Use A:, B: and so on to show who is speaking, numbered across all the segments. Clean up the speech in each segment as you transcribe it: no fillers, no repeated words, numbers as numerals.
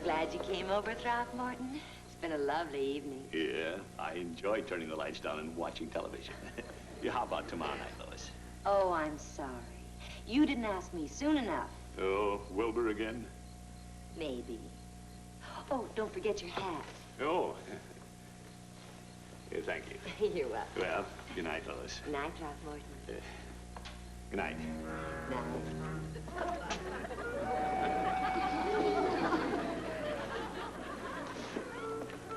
A: glad you came over, Throckmorton. It's been a lovely evening.
B: Yeah, I enjoy turning the lights down and watching television. Yeah, how about tomorrow night, Lois?
A: Oh, I'm sorry. You didn't ask me soon enough.
B: Oh, Wilbur again?
A: Maybe. Oh, don't forget your hat.
B: Oh. Yeah, thank you.
A: You're welcome.
B: Well, good night, Lois.
A: Good night, Throckmorton.
B: Good night.
A: Night.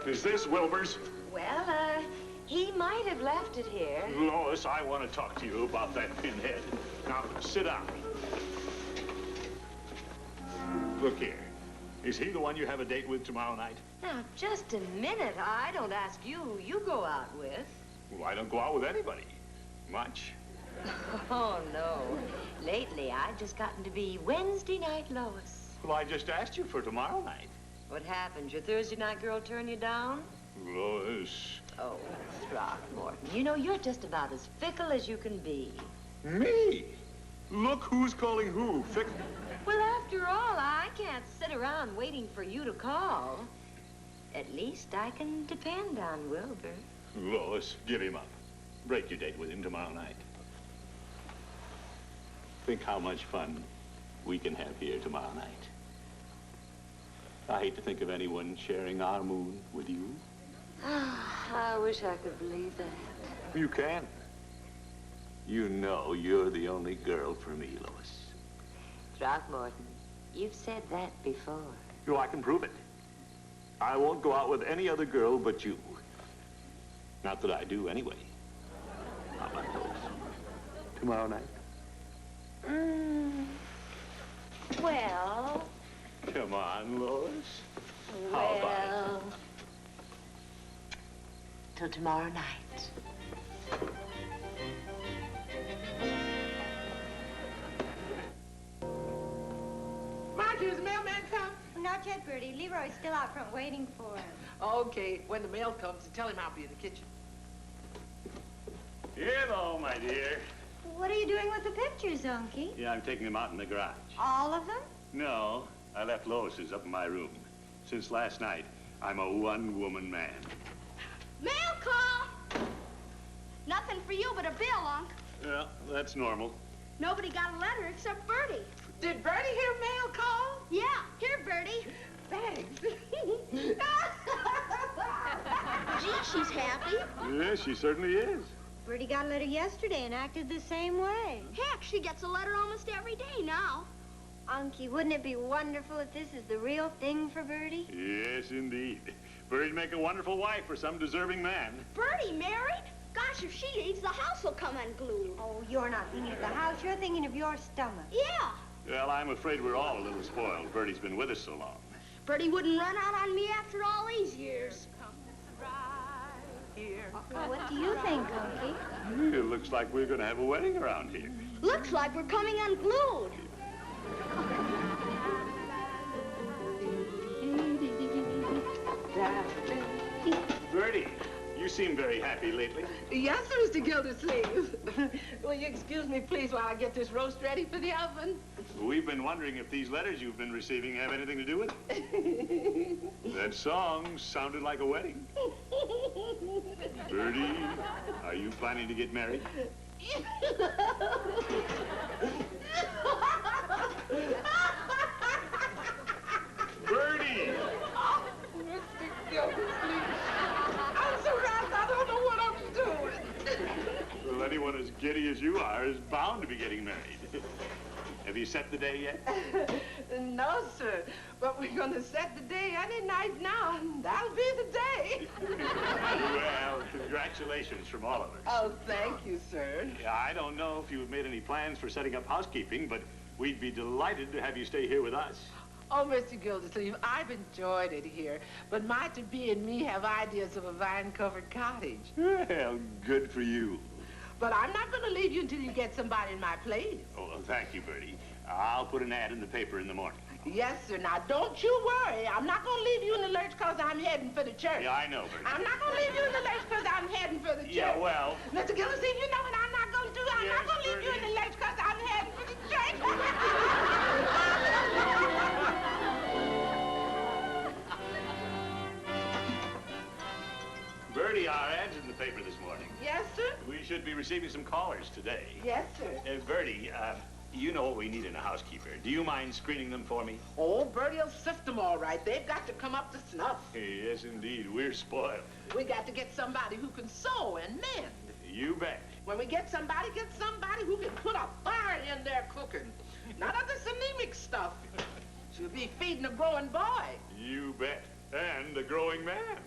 B: Is this Wilbur's?
A: Well, he might have left it here.
B: Lois, I want to talk to you about that pinhead. Now, sit down. Look here. Is he the one you have a date with tomorrow night?
A: Now, just a minute. I don't ask you who you go out with.
B: Well, I don't go out with anybody. Much.
A: Oh, no. Lately, I've just gotten to be Wednesday night Lois.
B: Well, I just asked you for tomorrow night.
A: What happened? Your Thursday night girl turn you down?
B: Lois.
A: Oh, Throckmorton, you know, you're just about as fickle as you can be.
B: Me? Look who's calling who. Fickle.
A: Well, after all, I can't sit around waiting for you to call. At least I can depend on Wilbur.
B: Lois, give him up. Break your date with him tomorrow night. Think how much fun we can have here tomorrow night. I hate to think of anyone sharing our moon with you.
A: I wish I could believe that.
B: You can. You know you're the only girl for me, Lois.
A: Throckmorton, you've said that before.
B: Oh, I can prove it. I won't go out with any other girl but you. Not that I do, anyway. How about Lois? Tomorrow night?
A: Well...
B: Come on, Lois. How about it?
A: Till tomorrow night.
C: Marjorie, has the mailman come?
D: Not yet, Bertie. Leroy's still out front waiting for him.
C: Okay, when the mail comes, tell him I'll be in the kitchen.
B: Hello, my dear.
D: What are you doing with the pictures, Unky?
B: Yeah, I'm taking them out in the garage.
D: All of them?
B: No, I left Lois's up in my room. Since last night, I'm a one-woman man.
E: Mail call! Nothing for you but a bill, Unc.
B: Yeah, that's normal.
E: Nobody got a letter except Bertie.
C: Did Bertie hear mail call?
E: Yeah, here, Bertie.
C: Thanks.
E: Gee, she's happy.
B: Yeah, she certainly is.
D: Bertie got a letter yesterday and acted the same way.
E: Heck, she gets a letter almost every day now.
D: Unky, wouldn't it be wonderful if this is the real thing for Bertie?
B: Yes, indeed. Bertie'd make a wonderful wife for some deserving man.
E: Bertie married? Gosh, if she leaves, the house will come unglued.
D: Oh, you're not thinking of the house. You're thinking of your stomach.
E: Yeah.
B: Well, I'm afraid we're all a little spoiled. Bertie's been with us so long.
E: Bertie wouldn't run out on me after all these years.
D: What do you think, Unky?
B: It looks like we're going to have a wedding around here.
E: Looks like we're coming unglued.
B: Bertie, you seem very happy lately.
C: Yes, sir, Mr. Gildersleeve. Will you excuse me, please, while I get this roast ready for the oven?
B: We've been wondering if these letters you've been receiving have anything to do with it. That song sounded like a wedding. Bertie, are you planning to get married? Bertie!
C: Oh, Mr. Gildersleeve. I'm surprised I don't know what I'm doing.
B: Well, anyone as giddy as you are is bound to be getting married. Have you set the day yet?
C: No, sir. But we're going to set the day any night now, and that'll be the day.
B: Well, congratulations from all of us.
C: Oh, thank you, sir.
B: Yeah, I don't know if you've made any plans for setting up housekeeping, but we'd be delighted to have you stay here with us.
C: Oh, Mr. Gildersleeve, I've enjoyed it here, but my to-be and me have ideas of a vine-covered cottage.
B: Well, good for you.
C: But I'm not going to leave you until you get somebody in my place.
B: Oh, well, thank you, Bertie. I'll put an ad in the paper in the morning.
C: Yes, sir. Now, don't you worry. I'm not going to leave you in the lurch because I'm heading for the church.
B: Yeah, I know, Bertie.
C: I'm not going to leave you in the lurch because I'm heading for the church.
B: Yeah, well...
C: Mr. Gildersleeve, you know what I'm not going to do? I'm not going to leave you in the lurch because I'm heading for the church.
B: should be receiving some callers today.
C: Yes, sir.
B: Bertie, you know what we need in a housekeeper. Do you mind screening them for me?
C: Oh, Bertie'll sift them all right. They've got to come up to snuff.
B: Yes, indeed. We're spoiled.
C: We got to get somebody who can sew and mend.
B: You bet.
C: When we get somebody who can put a fire in their cooking. None of this anemic stuff. She'll be feeding a growing boy.
B: You bet. And a growing man.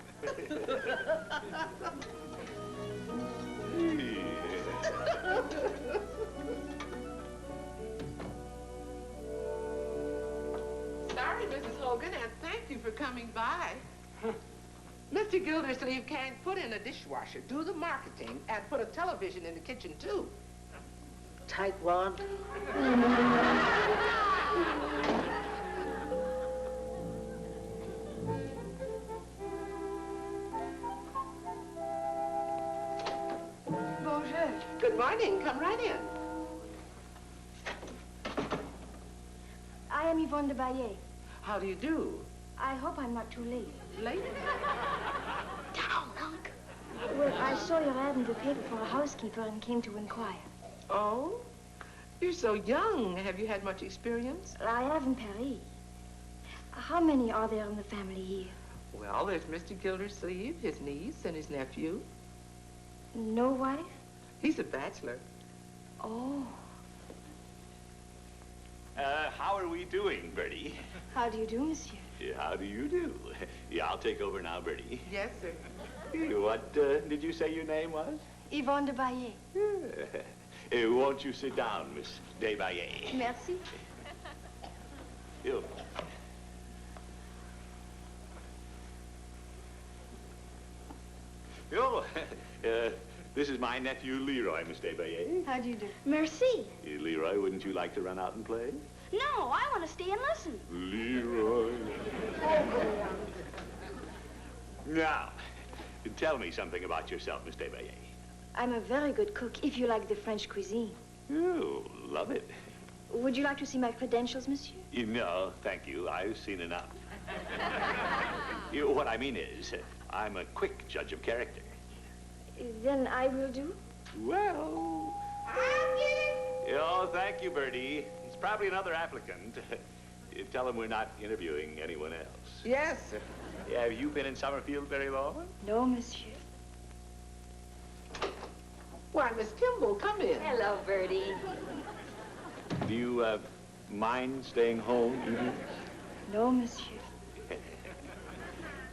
C: Sorry, Mrs. Hogan, and thank you for coming by. Mr. Gildersleeve can't put in a dishwasher, do the marketing, and put a television in the kitchen, too.
F: Tightwad.
C: Bonjour. Good morning. Come right in.
D: I am Yvonne de Baillet.
C: How do you do?
D: I hope I'm not too late.
C: Late?
D: Down, Unc. Well, I saw your ad in the paper for a housekeeper and came to inquire.
C: Oh? You're so young. Have you had much experience?
D: I have in Paris. How many are there in the family here?
C: Well, there's Mr. Gildersleeve, his niece, and his nephew.
D: No wife?
C: He's a bachelor.
D: Oh.
B: How are we doing, Bertie?
D: How do you do, monsieur?
B: How do you do? Yeah, I'll take over now, Bertie.
C: Yes, sir.
B: What did you say your name was?
D: Yvonne de Baillet.
B: Won't you sit down, Miss Desbaillet?
D: Merci.
B: You. Oh, this is my nephew, Leroy, Miss Desbaillet.
D: How do you do?
E: Merci.
B: Leroy, wouldn't you like to run out and play?
E: No, I want to stay and listen.
B: Leroy. Now, tell me something about yourself, Miss Desbaillet.
D: I'm a very good cook, if you like the French cuisine.
B: Oh, love it.
D: Would you like to see my credentials, monsieur?
B: No, thank you. I've seen enough. What I mean is, I'm a quick judge of character.
D: Then I will do.
B: Well... Oh, thank you, Bertie. It's probably another applicant. Tell him we're not interviewing anyone else.
C: Yes, sir.
B: Have you been in Summerfield very long?
D: No, monsieur.
C: Why, Miss Kimball, come in.
A: Hello, Bertie.
B: Do you, mind staying home evenings?
D: No, monsieur.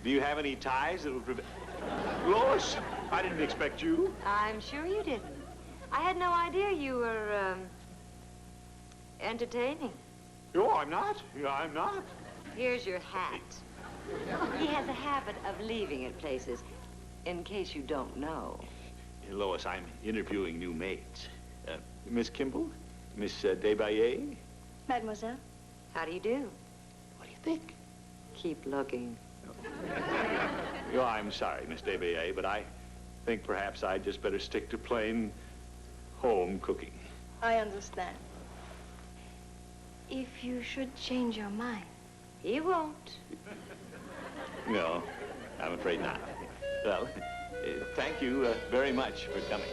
B: Do you have any ties that will prevent... Lois, I didn't expect you.
A: I'm sure you didn't. I had no idea you were, entertaining.
B: No, I'm not. I'm not.
A: Here's your hat. He has a habit of leaving at places, in case you don't know.
B: Lois, I'm interviewing new maids. Miss Kimball? Miss Desbaillet?
D: Mademoiselle?
A: How do you do?
B: What do you think?
A: Keep looking.
B: Oh, I'm sorry, Miss Desbaillet, but I think perhaps I'd just better stick to plain home cooking.
D: I understand. If you should change your mind.
A: He won't.
B: No, I'm afraid not. Well, thank you very much for coming.